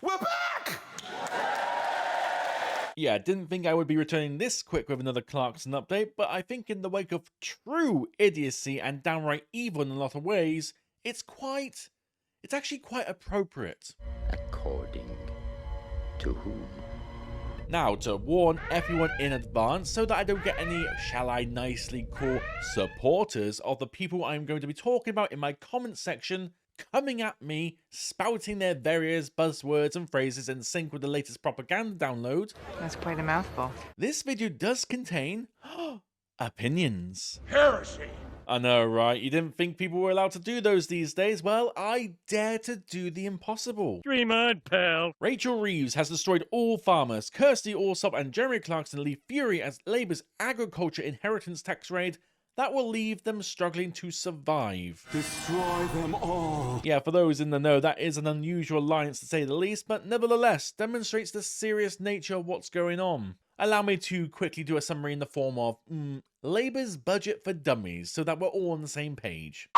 We're back! Yeah, didn't think I would be returning this quick with another Clarkson update, but I think in the wake of true idiocy and downright evil in a lot of ways, it's actually quite appropriate. According to whom? Now, to warn everyone in advance so that I don't get any, shall I nicely call, supporters of the people I'm going to be talking about in my comment section, coming at me, spouting their various buzzwords and phrases in sync with the latest propaganda download. That's quite a mouthful. This video does contain opinions. Heresy! I know, right? You didn't think people were allowed to do those these days? Well, I dare to do the impossible. Dream on, pal. Rachel Reeves has destroyed all farmers. Kirsty Allsop and Jeremy Clarkson leave fury as Labour's agriculture inheritance tax raid that will leave them struggling to survive. Destroy them all! Yeah, for those in the know, that is an unusual alliance to say the least, but nevertheless demonstrates the serious nature of what's going on. Allow me to quickly do a summary in the form of Labour's budget for dummies so that we're all on the same page.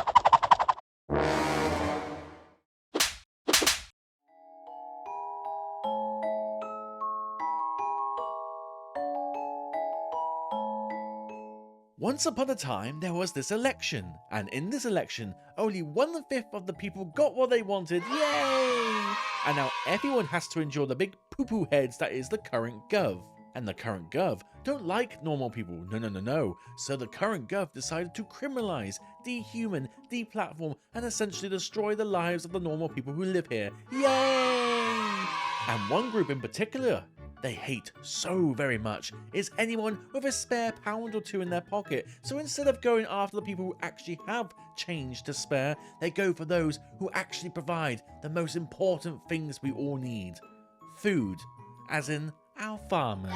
Once upon a time, there was this election, and in this election, only 1/5 of the people got what they wanted, yay! And now everyone has to endure the big poo-poo heads that is the current gov. And the current gov don't like normal people, no. So the current gov decided to criminalise, dehuman, deplatform, and essentially destroy the lives of the normal people who live here, yay! And one group in particular they hate so very much is anyone with a spare pound or two in their pocket. So instead of going after the people who actually have change to spare, they go for those who actually provide the most important things we all need. Food, as in our farmers.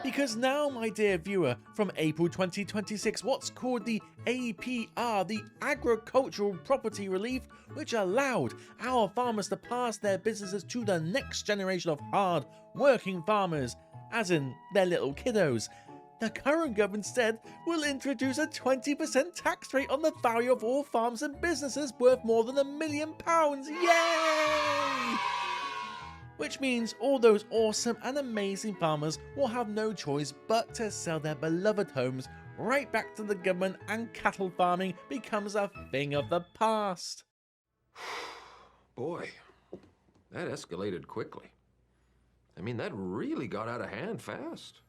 Because now, my dear viewer, from April 2026, what's called the APR, the Agricultural Property Relief, which allowed our farmers to pass their businesses to the next generation of hard-working farmers, as in their little kiddos. The current government instead will introduce a 20% tax rate on the value of all farms and businesses worth more than £1 million. Yay! Which means all those awesome and amazing farmers will have no choice but to sell their beloved homes right back to the government, and cattle farming becomes a thing of the past. Boy, that escalated quickly. I mean, that really got out of hand fast.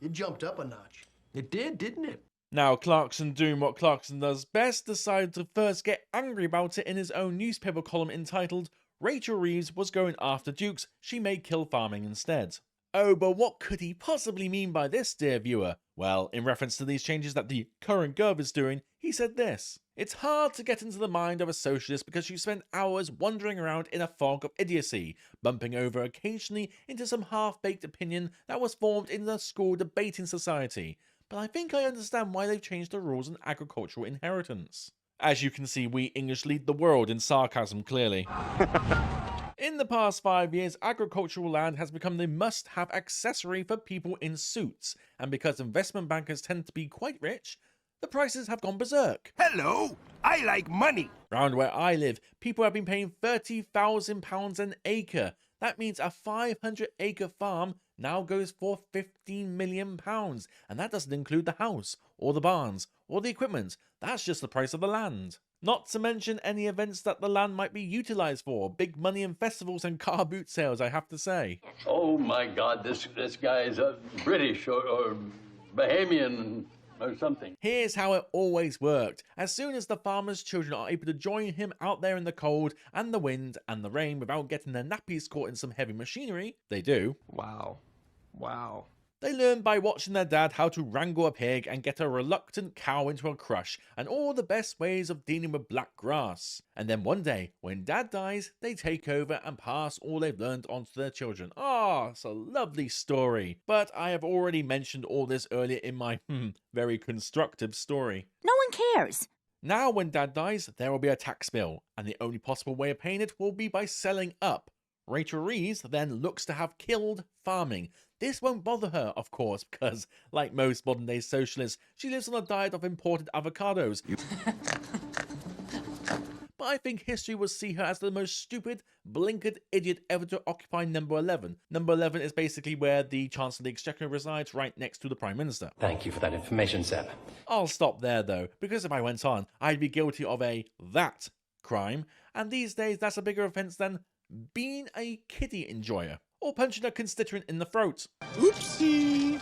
It jumped up a notch. It did, didn't it? Now, Clarkson, doing what Clarkson does best, decided to first get angry about it in his own newspaper column entitled Rachel Reeves was going after Dukes, she may kill farming instead. Oh, but what could he possibly mean by this, dear viewer? Well, in reference to these changes that the current gov is doing, he said this: "It's hard to get into the mind of a socialist because you spend hours wandering around in a fog of idiocy, bumping over occasionally into some half-baked opinion that was formed in the school debating society. But I think I understand why they've changed the rules on agricultural inheritance." As you can see, we English lead the world in sarcasm, clearly. In the past 5 years, agricultural land has become the must-have accessory for people in suits, and because investment bankers tend to be quite rich, the prices have gone berserk. Hello! I like money! Round where I live, people have been paying £30,000 an acre. That means a 500-acre farm now goes for £15 million, and that doesn't include the house, or the barns, or the equipment. That's just the price of the land. Not to mention any events that the land might be utilised for, big money in festivals and car boot sales, I have to say. Oh my God, this guy is British or Bahamian or something. Here's how it always worked. As soon as the farmer's children are able to join him out there in the cold and the wind and the rain without getting their nappies caught in some heavy machinery, they do. Wow. They learn by watching their dad how to wrangle a pig and get a reluctant cow into a crush, and all the best ways of dealing with black grass. And then one day, when dad dies, they take over and pass all they've learned on to their children. Ah, it's a lovely story. But I have already mentioned all this earlier in my very constructive story. No one cares. Now when dad dies, there will be a tax bill, and the only possible way of paying it will be by selling up. Rachel Reeves then looks to have killed farming. This won't bother her, of course, because, like most modern-day socialists, she lives on a diet of imported avocados. but I think history will see her as the most stupid, blinkered idiot ever to occupy number 11. Number 11 is basically where the Chancellor of the Exchequer resides, right next to the Prime Minister. Thank you for that information, Seb. I'll stop there though, because if I went on, I'd be guilty of that crime, and these days that's a bigger offence than being a kiddie enjoyer, or punching a constituent in the throat. Oopsie!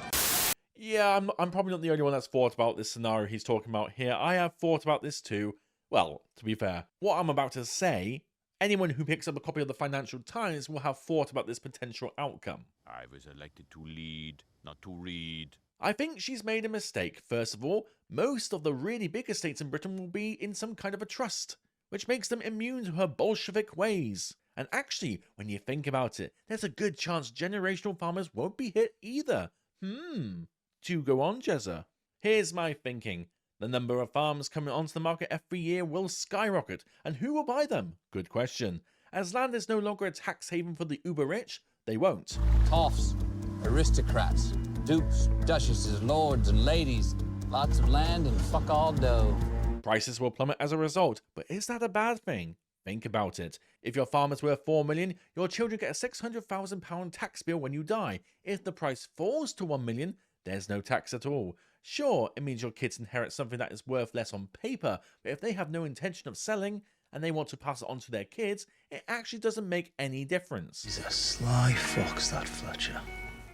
Yeah, I'm probably not the only one that's thought about this scenario he's talking about here. I have thought about this too. Well, to be fair, what I'm about to say, anyone who picks up a copy of the Financial Times will have thought about this potential outcome. I was elected to lead, not to read. I think she's made a mistake. First of all, most of the really big estates in Britain will be in some kind of a trust, which makes them immune to her Bolshevik ways. And actually, when you think about it, there's a good chance generational farmers won't be hit either. Do go on, Jezza. Here's my thinking. The number of farms coming onto the market every year will skyrocket, and who will buy them? Good question. As land is no longer a tax haven for the uber-rich, they won't. Toffs, aristocrats, dukes, duchesses, lords and ladies, lots of land and fuck all dough. Prices will plummet as a result, but is that a bad thing? Think about it. If your farm is worth 4 million, your children get a £600,000 tax bill when you die. If the price falls to 1 million, there's no tax at all. Sure, it means your kids inherit something that is worth less on paper, but if they have no intention of selling, and they want to pass it on to their kids, it actually doesn't make any difference. He's a sly fox, that Fletcher.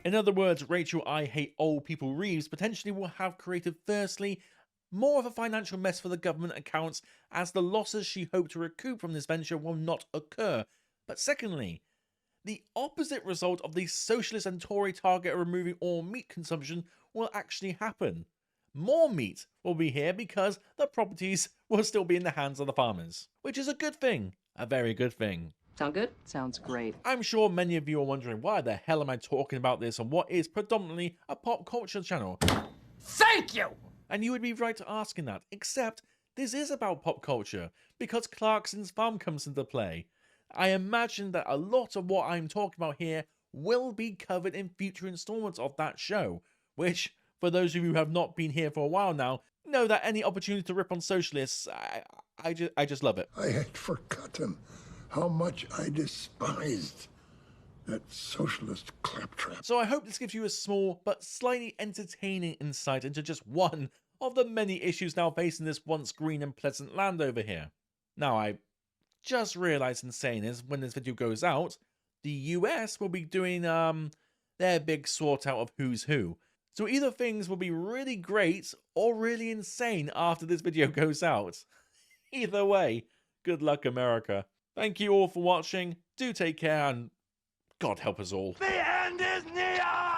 In other words, Rachel I Hate Old People Reeves potentially will have created, firstly, more of a financial mess for the government accounts, as the losses she hoped to recoup from this venture will not occur. But secondly, the opposite result of the socialist and Tory target of removing all meat consumption will actually happen. More meat will be here because the properties will still be in the hands of the farmers, which is a good thing, a very good thing. Sound good? Sounds great. I'm sure many of you are wondering, why the hell am I talking about this on what is predominantly a pop culture channel? Thank you! And you would be right asking that, except this is about pop culture, because Clarkson's farm comes into play. I imagine that a lot of what I'm talking about here will be covered in future installments of that show, which, for those of you who have not been here for a while now, know that any opportunity to rip on socialists, I just love it. I had forgotten how much I despised that socialist claptrap. So I hope this gives you a small but slightly entertaining insight into just one of the many issues now facing this once green and pleasant land over here. Now, I just realized in saying this, when this video goes out, the US will be doing their big sort out of who's who. So either things will be really great or really insane after this video goes out. Either way, good luck, America. Thank you all for watching. Do take care, and God help us all. The end is near!